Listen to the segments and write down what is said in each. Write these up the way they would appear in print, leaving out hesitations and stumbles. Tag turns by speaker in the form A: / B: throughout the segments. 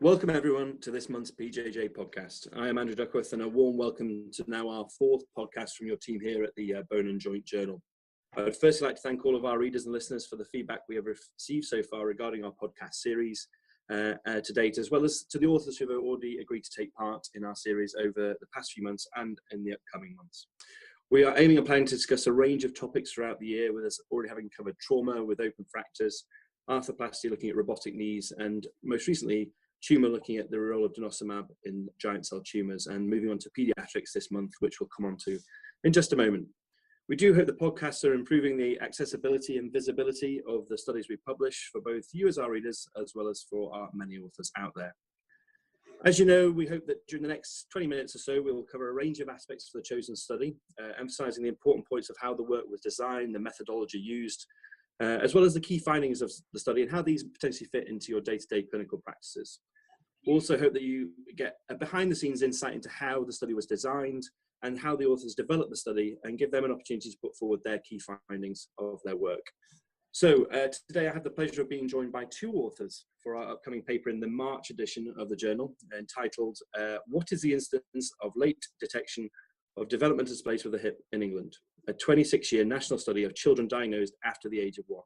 A: Welcome everyone to this month's BJJ podcast. I am Andrew Duckworth and a warm welcome to now our fourth podcast from your team here at the Bone and Joint Journal. I would firstly like to thank all of our readers and listeners for the feedback we have received so far regarding our podcast series to date, as well as to the authors who have already agreed to take part in our series over the past few months and in the upcoming months. We are aiming and planning to discuss a range of topics throughout the year, with us already having covered trauma with open fractures, arthroplasty looking at robotic knees, and most recently tumour looking at the role of denosumab in giant cell tumours, and moving on to paediatrics this month, which we'll come on to in just a moment. We do hope the podcasts are improving the accessibility and visibility of the studies we publish for both you as our readers, as well as for our many authors out there. As you know, we hope that during the next 20 minutes or so, we will cover a range of aspects of the chosen study, emphasising the important points of how the work was designed, the methodology used, as well as the key findings of the study and how these potentially fit into your day-to-day clinical practices. We also hope that you get a behind-the-scenes insight into how the study was designed and how the authors developed the study, and give them an opportunity to put forward their key findings of their work. So today I have the pleasure of being joined by two authors for our upcoming paper in the March edition of the journal, entitled What is the Incidence of Late Detection of Developmental Dysplasia of the Hip in England? A 26-year national study of children diagnosed after the age of 1.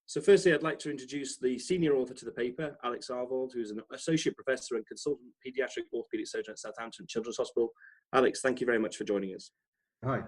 A: So firstly, I'd like to introduce the senior author to the paper, Alex Aarvold, who is an associate professor and consultant paediatric orthopedic surgeon at Southampton Children's Hospital. Alex, thank you very much for joining us.
B: Hi.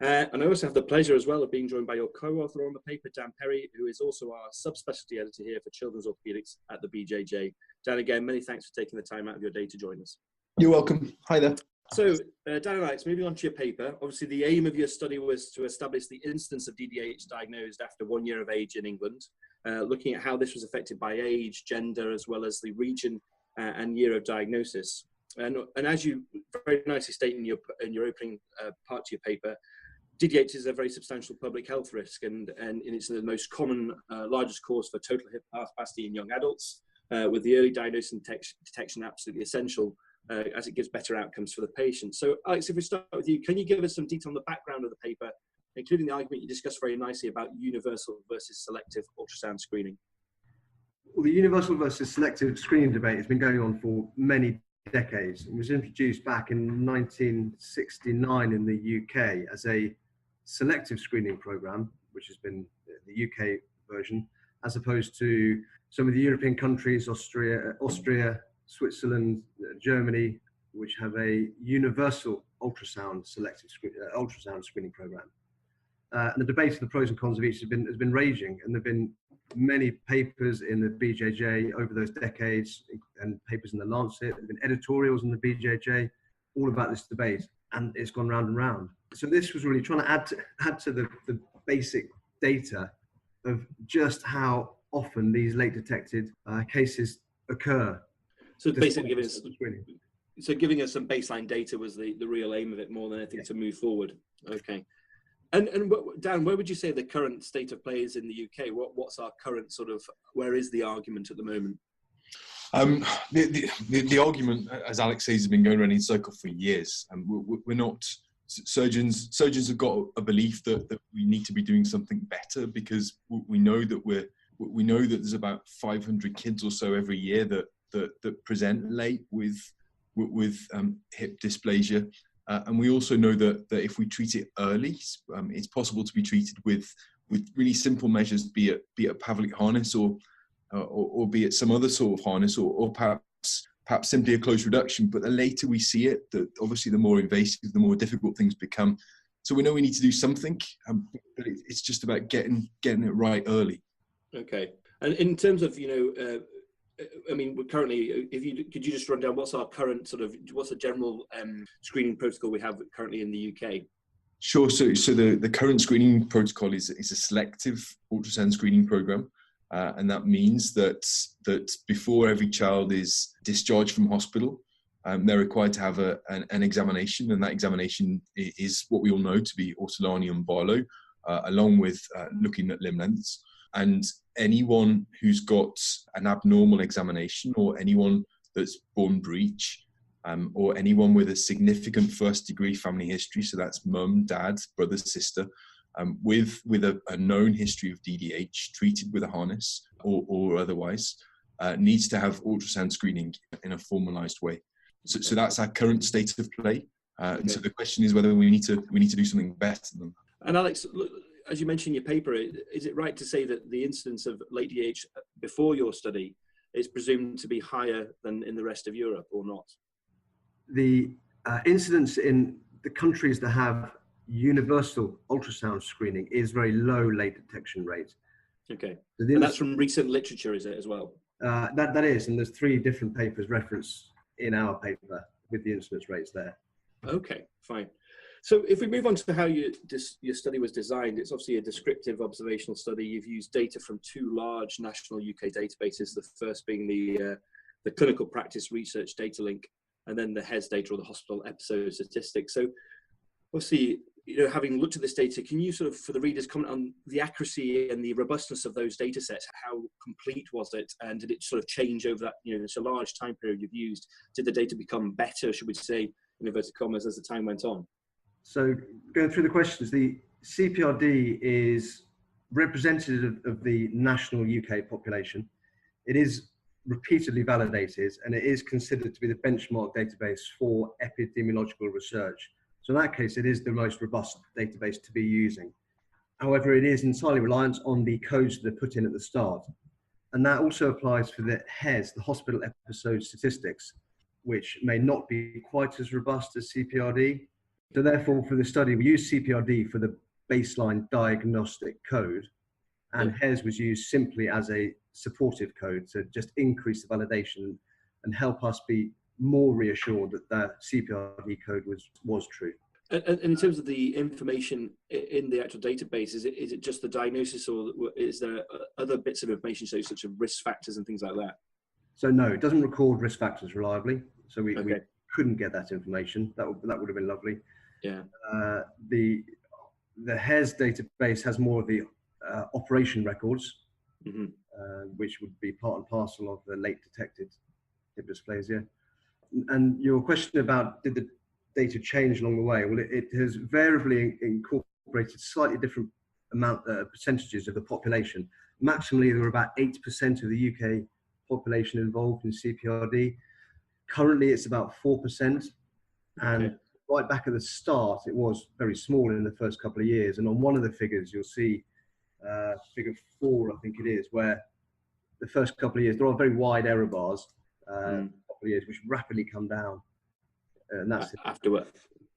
A: And I also have the pleasure as well of being joined by your co-author on the paper, Dan Perry, who is also our subspecialty editor here for children's orthopedics at the BJJ. Dan, again, many thanks for taking the time out of your day to join us.
B: You're welcome. Hi there.
A: So, Dan and Alex, moving on to your paper, obviously the aim of your study was to establish the incidence of DDH diagnosed after 1 year of age in England, looking at how this was affected by age, gender, as well as the region and year of diagnosis. And as you very nicely state in your opening part to your paper, DDH is a very substantial public health risk, and it's the most common, largest cause for total hip arthroplasty in young adults, with the early diagnosis and detection absolutely essential, as it gives better outcomes for the patient. So, Alex, if we start with you, can you give us some detail on the background of the paper, including the argument you discussed very nicely about universal versus selective ultrasound screening?
B: Well, the universal versus selective screening debate has been going on for many decades. It was introduced back in 1969 in the UK as a selective screening program, which has been the UK version, as opposed to some of the European countries, Austria, Switzerland, Germany, which have a universal ultrasound ultrasound screening program. And the debate of the pros and cons of each has been raging, and there have been many papers in the BJJ over those decades, and papers in the Lancet. There have been editorials in the BJJ all about this debate, and it's gone round and round. So this was really trying to add to the basic data of just how often these late detected cases occur.
A: So basically giving us some baseline data was the real aim of it, more than anything, to move forward. Okay. And Dan, where would you say the current state of play is in the UK? What's our current where is the argument at the moment?
C: The argument, as Alex says, has been going around in circle for years. And we're not, surgeons have got a belief that we need to be doing something better, because we know that there's about 500 kids or so every year that present late with hip dysplasia. And we also know that if we treat it early, it's possible to be treated with really simple measures, be it a Pavlik harness or be it some other sort of harness, or perhaps simply a close reduction. But the later we see it, obviously the more invasive, the more difficult things become. So we know we need to do something, but it's just about getting it right early.
A: Okay. And in terms of, currently, could you just run down what's our current what's the general screening protocol we have currently in the UK?
C: Sure. So the current screening protocol is a selective ultrasound screening program, and that means that before every child is discharged from hospital, they're required to have an examination, and that examination is what we all know to be Ortolani and Barlow, along with looking at limb lengths. And anyone who's got an abnormal examination, or anyone that's born breech, or anyone with a significant first-degree family history, so that's mum, dad, brother, sister, with a known history of DDH treated with a harness or otherwise, needs to have ultrasound screening in a formalised way. So that's our current state of play. And so the question is whether we need to do something better than that.
A: And Alex, look, as you mentioned in your paper, is it right to say that the incidence of late DH before your study is presumed to be higher than in the rest of Europe, or not?
B: The incidence in the countries that have universal ultrasound screening is very low late detection rate.
A: Okay,
B: So
A: and that's from recent literature, is it, as well?
B: That is, and there's 3 different papers referenced in our paper with the incidence rates there.
A: Okay, fine. So if we move on to how your study was designed, it's obviously a descriptive observational study. You've used data from 2 large national UK databases, the first being the Clinical Practice Research Data Link, and then the HES data, or the Hospital Episode Statistics. So obviously, having looked at this data, can you sort of, for the readers, comment on the accuracy and the robustness of those data sets? How complete was it? And did it sort of change over that, it's a large time period you've used? Did the data become better, should we say, in inverted commas, as the time went on?
B: So going through the questions, the CPRD is representative of the national UK population. It is repeatedly validated, and it is considered to be the benchmark database for epidemiological research. So in that case, it is the most robust database to be using. However, it is entirely reliant on the codes that are put in at the start. And that also applies for the HES, the Hospital Episode Statistics, which may not be quite as robust as CPRD. So therefore, for the study, we used CPRD for the baseline diagnostic code, and HES was used simply as a supportive code to just increase the validation and help us be more reassured that that CPRD code was true.
A: And in terms of the information in the actual database, is it just the diagnosis, or is there other bits of information, so such as risk factors and things like that?
B: So no, it doesn't record risk factors reliably. So we couldn't get that information. That would have been lovely.
A: Yeah.
B: The HES database has more of the operation records, which would be part and parcel of the late detected hip dysplasia. And your question about did the data change along the way? Well, it has variably incorporated slightly different percentages of the population. Maximally, there were about 8% of the UK population involved in CPRD. Currently, it's about 4%. And right back at the start, it was very small in the first couple of years. And on one of the figures, you'll see figure 4, I think it is, where the first couple of years, there are very wide error bars, couple of years, which rapidly come down. And that's
A: afterward.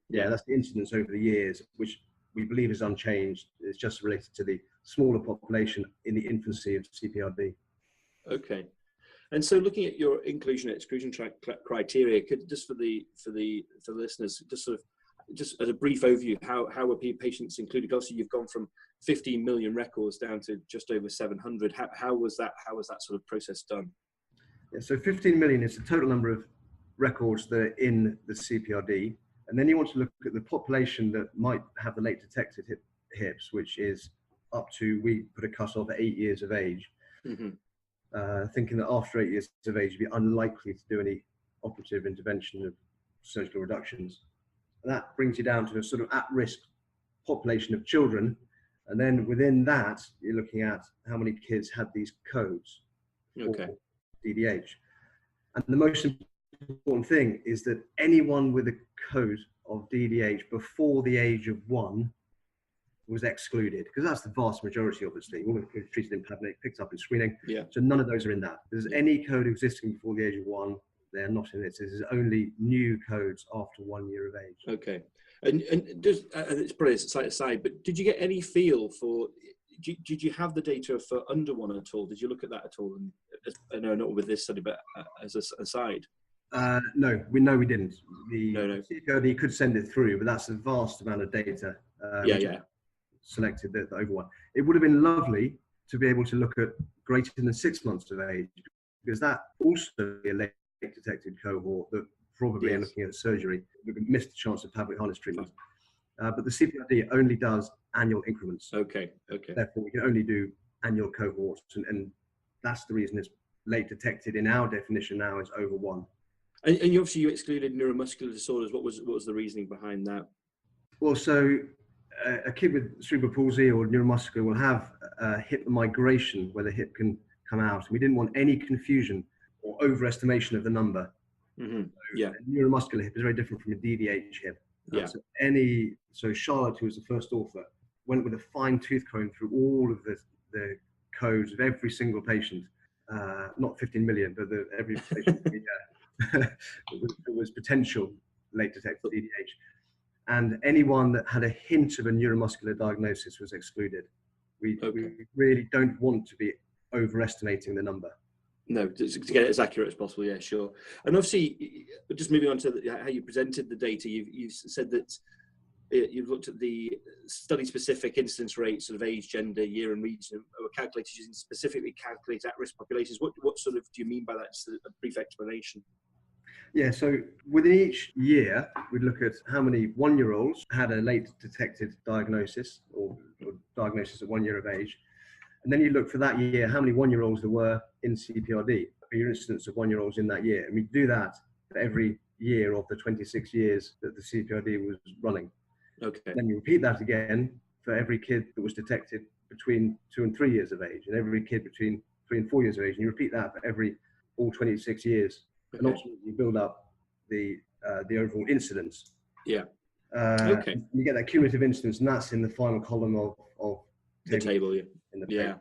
B: Yeah, that's the incidence over the years, which we believe is unchanged. It's just related to the smaller population in the infancy of CPRD.
A: Okay. And so, looking at your inclusion and exclusion criteria, could just for the listeners, just as a brief overview, how were patients included? Obviously, you've gone from 15 million records down to just over 700. How was that sort of process done?
B: Yeah, so 15 million is the total number of records that are in the CPRD, and then you want to look at the population that might have the late detected hips, which is up to, we put a cut-off at 8 years of age. Thinking that after 8 years of age, you'd be unlikely to do any operative intervention of surgical reductions. And that brings you down to a sort of at-risk population of children. And then within that, you're looking at how many kids had these codes for DDH. And the most important thing is that anyone with a code of DDH before the age of 1 was excluded, because that's the vast majority, obviously. All of them treated in pandemic, picked up in screening. Yeah. So none of those are in that. If there's any code existing before the age of 1, they're not in it. There's only new codes after 1 year of age.
A: Okay. And just, it's probably a slight aside, but did you get any feel for, did you have the data for under 1 at all? Did you look at that at all? And I know not with this study, but as an aside.
B: No, we didn't. The CPRD could send it through, but that's a vast amount of data. Selected the over 1. It would have been lovely to be able to look at greater than 6 months of age, because that also be a late detected cohort that probably are looking at surgery. We missed the chance of public harness treatment. But the CPRD only does annual increments.
A: Okay.
B: Therefore, we can only do annual cohorts, and that's the reason it's late detected in our definition now is over 1.
A: And you obviously you excluded neuromuscular disorders. What was the reasoning behind that?
B: Well, so a kid with cerebral palsy or neuromuscular will have hip migration, where the hip can come out. And we didn't want any confusion or overestimation of the number.
A: Mm-hmm. Yeah.
B: A neuromuscular hip is very different from a DDH hip.
A: Yeah.
B: So Charlotte, who was the first author, went with a fine tooth comb through all of the codes of every single patient, not 15 million, but every patient that was potential late detected DDH. And anyone that had a hint of a neuromuscular diagnosis was excluded. We really don't want to be overestimating the number.
A: No, to get it as accurate as possible. Yeah, sure. And obviously, just moving on to how you presented the data, you've said that you've looked at the study-specific incidence rates of age, gender, year, and region were calculated using specifically calculated at-risk populations. What sort of do you mean by that? Just a brief explanation.
B: Yeah, so within each year, we'd look at how many 1-year-olds had a late detected diagnosis or diagnosis at 1 year of age. And then you look for that year, how many 1-year-olds there were in CPRD, for your incidence of 1-year-olds in that year. And we do that for every year of the 26 years that the CPRD was running.
A: Okay.
B: Then you repeat that again for every kid that was detected between 2 and 3 years of age, and every kid between 3 and 4 years of age. And you repeat that for all 26 years. Okay. And ultimately you build up the overall incidence.
A: Yeah.
B: Okay. You get that cumulative incidence, and that's in the final column of
A: the table. Yeah.
B: In the
A: yeah.
B: table.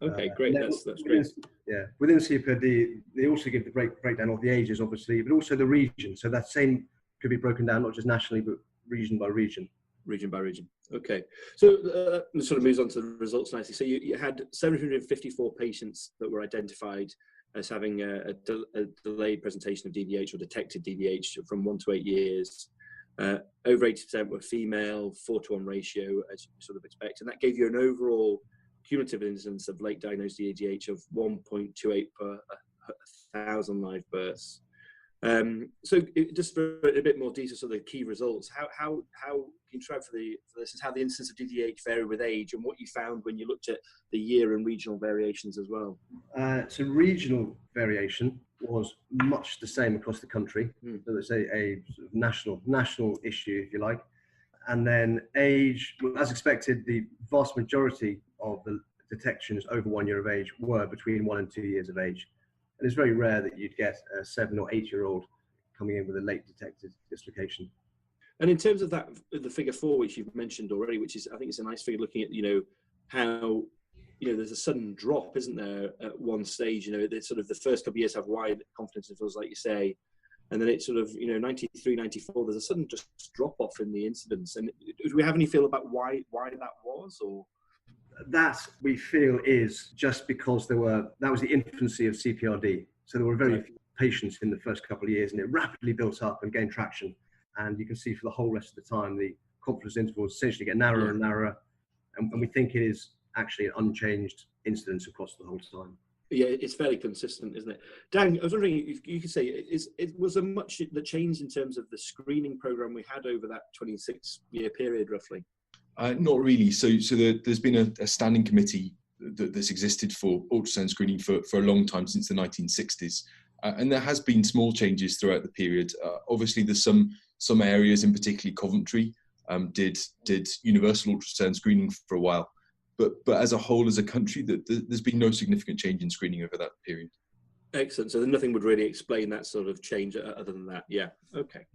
A: Okay, great. That's great.
B: Yeah, within CPRD, they also give the breakdown of the ages, obviously, but also the region. So that same could be broken down not just nationally, but region by region.
A: Region by region. Okay. So sort of moves on to the results nicely. So you had 754 patients that were identified as having a delayed presentation of DDH or detected DDH from 1 to 8 years. Over 80% were female, 4-to-1 ratio, as you sort of expect. And that gave you an overall cumulative incidence of late diagnosed DDH of 1.28 per 1,000 live births. So just for a bit more detail, so the key results, how can you try for this is how the incidence of DDH varied with age and what you found when you looked at the year and regional variations as well.
B: So regional variation was much the same across the country. So it's a sort of national issue, if you like. And then age, as expected, the vast majority of the detections over 1 year of age were between 1 and 2 years of age. And it's very rare that you'd get a 7 or 8 year old coming in with a late detected dislocation.
A: And in terms of that, the figure 4, which you've mentioned already, which is, I think it's a nice figure looking at, how, there's a sudden drop, isn't there, at one stage, it's sort of the first couple of years have wide confidence intervals, like you say, and then it's sort of, 93, 94, there's a sudden just drop off in the incidence. And do we have any feel about why that was, or?
B: That we feel is just because that was the infancy of CPRD. So there were very few patients in the first couple of years, and it rapidly built up and gained traction. And you can see for the whole rest of the time, the confidence intervals essentially get narrower and narrower. And we think it is actually an unchanged incidence across the whole time.
A: Yeah, it's fairly consistent, isn't it? Dan, I was wondering if you could say, was there much that changed in terms of the screening program we had over that 26-year period, roughly?
C: Not really. So there's been a standing committee that's existed for ultrasound screening for a long time, since the 1960s. And there has been small changes throughout the period. Obviously, there's some areas, in particularly Coventry, did universal ultrasound screening for a while. But as a whole, as a country, there's been no significant change in screening over that period.
A: Excellent. So nothing would really explain that sort of change other than that. Yeah. Okay.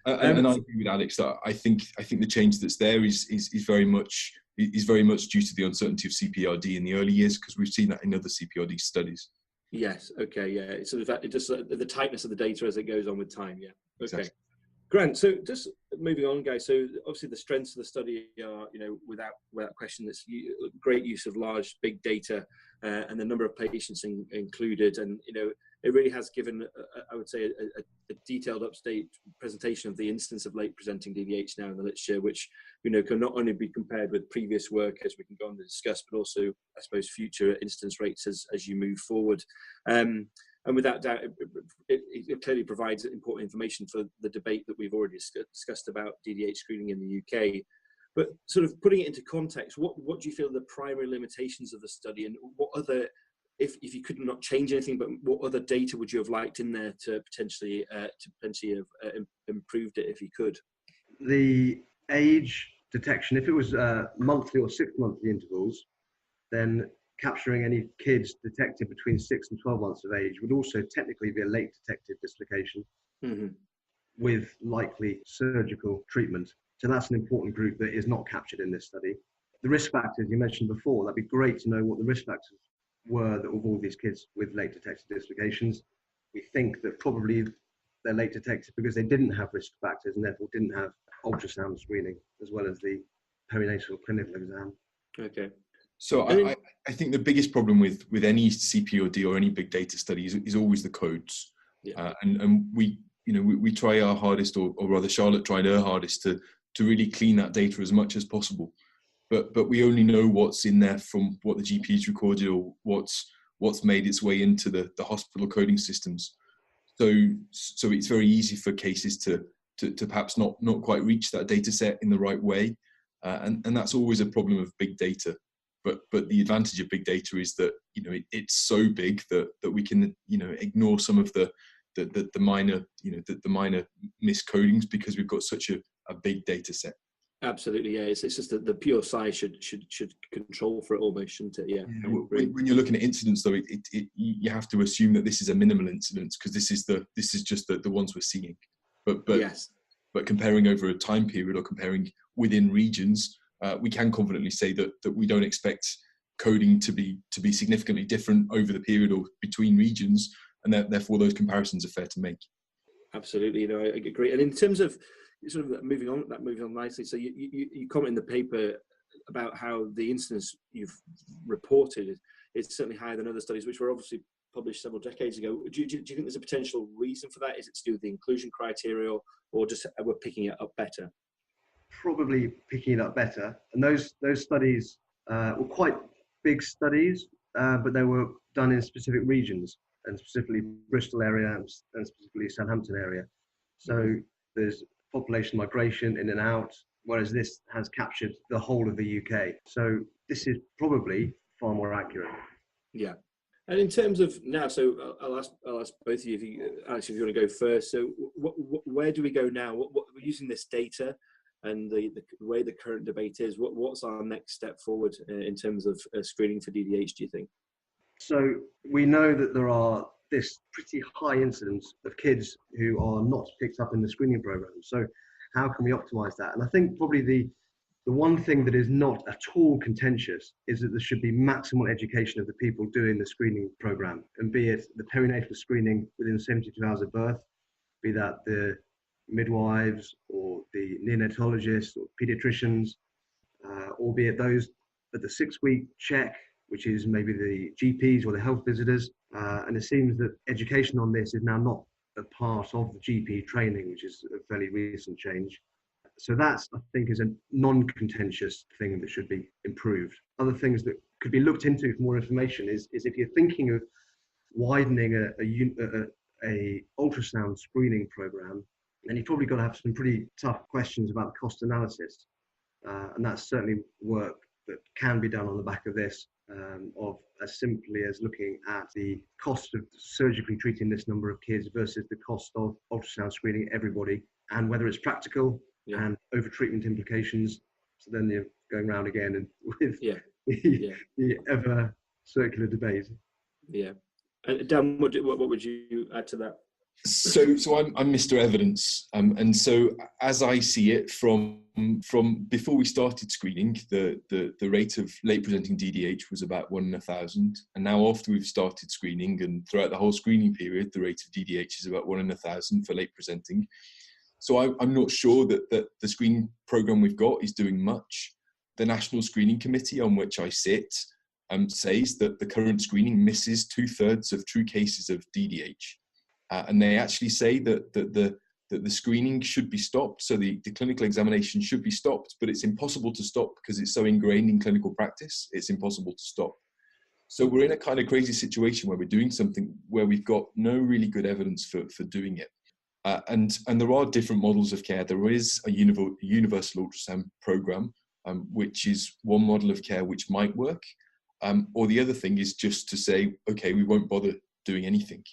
C: And I agree with Alex that I think the change that's there is very much due to the uncertainty of CPRD in the early years, because we've seen that in other CPRD studies.
A: Yes. Okay. Yeah. It's sort of just the tightness of the data as it goes on with time. Yeah. Okay.
C: Exactly.
A: Grant, so just moving on, guys. So obviously the strengths of the study are, without question, it's great use of large, big data and the number of patients included. And, it really has given, I would say, a detailed up-to-date presentation of the instance of late presenting DDH now in the literature, which, can not only be compared with previous work, as we can go on to discuss, but also, I suppose, future instance rates as you move forward. And without doubt, it clearly provides important information for the debate that we've already discussed about DDH screening in the UK. But sort of putting it into context, what do you feel are the primary limitations of the study, and what other, if you could not change anything, but what other data would you have liked in there to potentially have improved it if you could?
B: The age detection, if it was monthly or 6 monthly intervals, then capturing any kids detected between 6 and 12 months of age would also technically be a late detected dislocation with likely surgical treatment. So that's an important group that is not captured in this study. The risk factors you mentioned before, that'd be great to know what the risk factors were that of all these kids with late detected dislocations. We think that probably they're late detected because they didn't have risk factors and therefore didn't have ultrasound screening as well as the perinatal clinical exam.
A: Okay.
C: So I think the biggest problem with any CPOD or any big data study is always the codes.
A: Yeah.
C: And we try our hardest, or rather Charlotte tried her hardest to really clean that data as much as possible. But we only know what's in there from what the GP's recorded or what's made its way into the hospital coding systems. So it's very easy for cases to perhaps not quite reach that data set in the right way. And that's always a problem of big data. But the advantage of big data is that it's so big that we can ignore some of the minor the minor miscodings because we've got such a big data set.
A: Absolutely, yeah. It's just that the pure size should control for it almost, shouldn't it? Yeah.
C: When you're looking at incidents, though, you have to assume that this is a minimal incidence because this is just the ones we're seeing. But
A: yes.
C: But comparing over a time period or comparing within regions, we can confidently say that we don't expect coding to be significantly different over the period or between regions, and therefore those comparisons are fair to make.
A: Absolutely, I agree. And in terms of sort of moving on nicely, so you comment in the paper about how the incidence you've reported is certainly higher than other studies, which were obviously published several decades ago. Do you think there's a potential reason for that? Is it to do with the inclusion criteria, or just we're picking it up better?
B: Probably picking it up better. And those studies were quite big studies, but they were done in specific regions, and specifically Bristol area and specifically Southampton area. So there's population migration in and out, whereas this has captured the whole of the UK. So this is probably far more accurate.
A: Yeah. And in terms of now, so I'll ask both of you, Alex, if you want to go first. So where do we go now? What we're using this data and the way the current debate is, what's our next step forward in terms of screening for DDH, do you think?
B: So we know that there are this pretty high incidence of kids who are not picked up in the screening program. So how can we optimize that? And I think probably the one thing that is not at all contentious is that there should be maximal education of the people doing the screening program, and be it the perinatal screening within 72 hours of birth, be that the midwives or the neonatologists or pediatricians, or be it those at the 6-week check, which is maybe the GPs or the health visitors. And it seems that education on this is now not a part of the GP training, which is a fairly recent change. So that's, I think, is a non-contentious thing that should be improved. Other things that could be looked into for more information is if you're thinking of widening a ultrasound screening program, then you've probably got to have some pretty tough questions about cost analysis. And that's certainly work that can be done on the back of this, of as simply as looking at the cost of surgically treating this number of kids versus the cost of ultrasound screening everybody, and whether it's practical and over-treatment implications. So then you're going round again and with the ever circular debate. Yeah.
A: And Dan, what would you add to that?
C: So I'm Mr Evidence, and so as I see it from before we started screening, the rate of late presenting DDH was about 1 in 1,000, and now after we've started screening and throughout the whole screening period, the rate of DDH is about 1 in 1,000 for late presenting. So I'm not sure that the screening program we've got is doing much. The National Screening Committee, on which I sit, says that the current screening misses 2/3 of true cases of DDH. And they actually say that the screening should be stopped, so the clinical examination should be stopped, but it's impossible to stop because it's so ingrained in clinical practice, it's impossible to stop. So we're in a kind of crazy situation where we're doing something where we've got no really good evidence for doing it. And there are different models of care. There is a universal ultrasound program, which is one model of care which might work. Or the other thing is just to say, okay, we won't bother doing anything.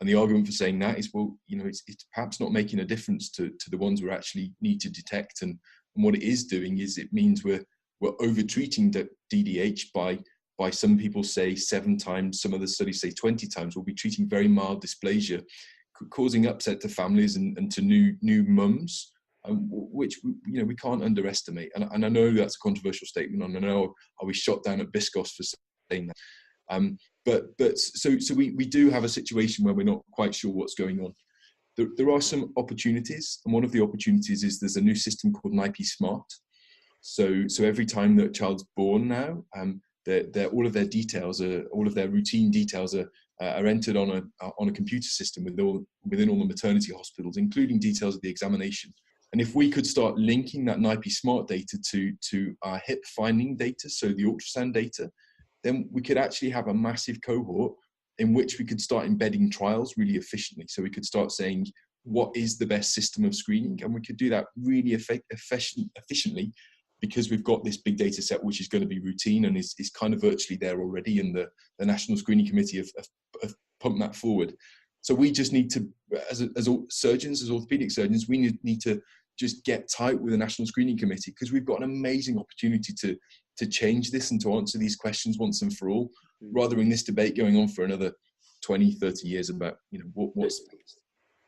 C: And the argument for saying that is, well, it's perhaps not making a difference to the ones we actually need to detect. And what it is doing is it means we're over-treating the DDH by by some people say 7 times, some other studies say 20 times, we'll be treating very mild dysplasia, causing upset to families and to new mums, which we can't underestimate. And I know that's a controversial statement, and I know I'll be shot down at Biscos for saying that. But so we do have a situation where we're not quite sure what's going on. There are some opportunities, and one of the opportunities is there's a new system called NIPE Smart. So every time that a child's born now, all of their details, all of their routine details are entered on a computer system within all the maternity hospitals, including details of the examination. And if we could start linking that NIPE Smart data to our hip finding data, so the ultrasound data, then we could actually have a massive cohort in which we could start embedding trials really efficiently. So we could start saying, what is the best system of screening? And we could do that really efficiently, because we've got this big data set, which is going to be routine and is kind of virtually there already. And the National Screening Committee have pumped that forward. So we just need to, as surgeons, as orthopedic surgeons, we need to just get tight with the National Screening Committee, because we've got an amazing opportunity to change this and to answer these questions once and for all, rather than this debate going on for another 20, 30 years about, what's...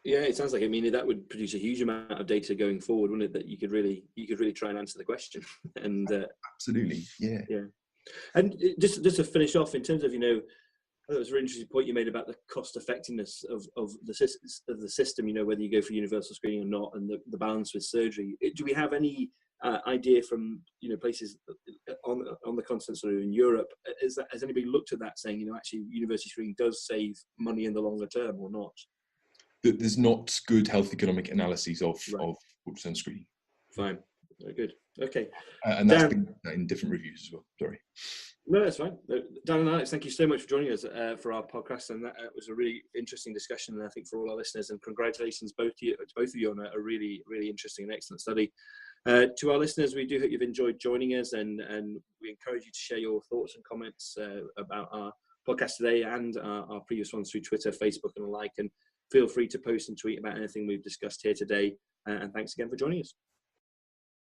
A: Yeah, it sounds like, that would produce a huge amount of data going forward, wouldn't it? That you could really try and answer the question. And
C: absolutely, yeah.
A: And just to finish off, in terms of, I thought it was a really interesting point you made about the cost effectiveness of the system. Whether you go for universal screening or not, and the balance with surgery. Do we have any idea from places on the continent, sort of in Europe? Has anybody looked at that, saying actually universal screening does save money in the longer term, or not?
C: There's not good health economic analyses of ultrasound screening.
A: Fine, very good. Okay,
C: and that's been in different reviews as well. Sorry.
A: No, that's fine. Dan and Alex, thank you so much for joining us for our podcast, and that was a really interesting discussion, and I think for all our listeners, and congratulations both of you on a really, really interesting and excellent study. To our listeners, we do hope you've enjoyed joining us, and we encourage you to share your thoughts and comments about our podcast today and our previous ones through Twitter, Facebook, and the like, and feel free to post and tweet about anything we've discussed here today, and thanks again for joining us.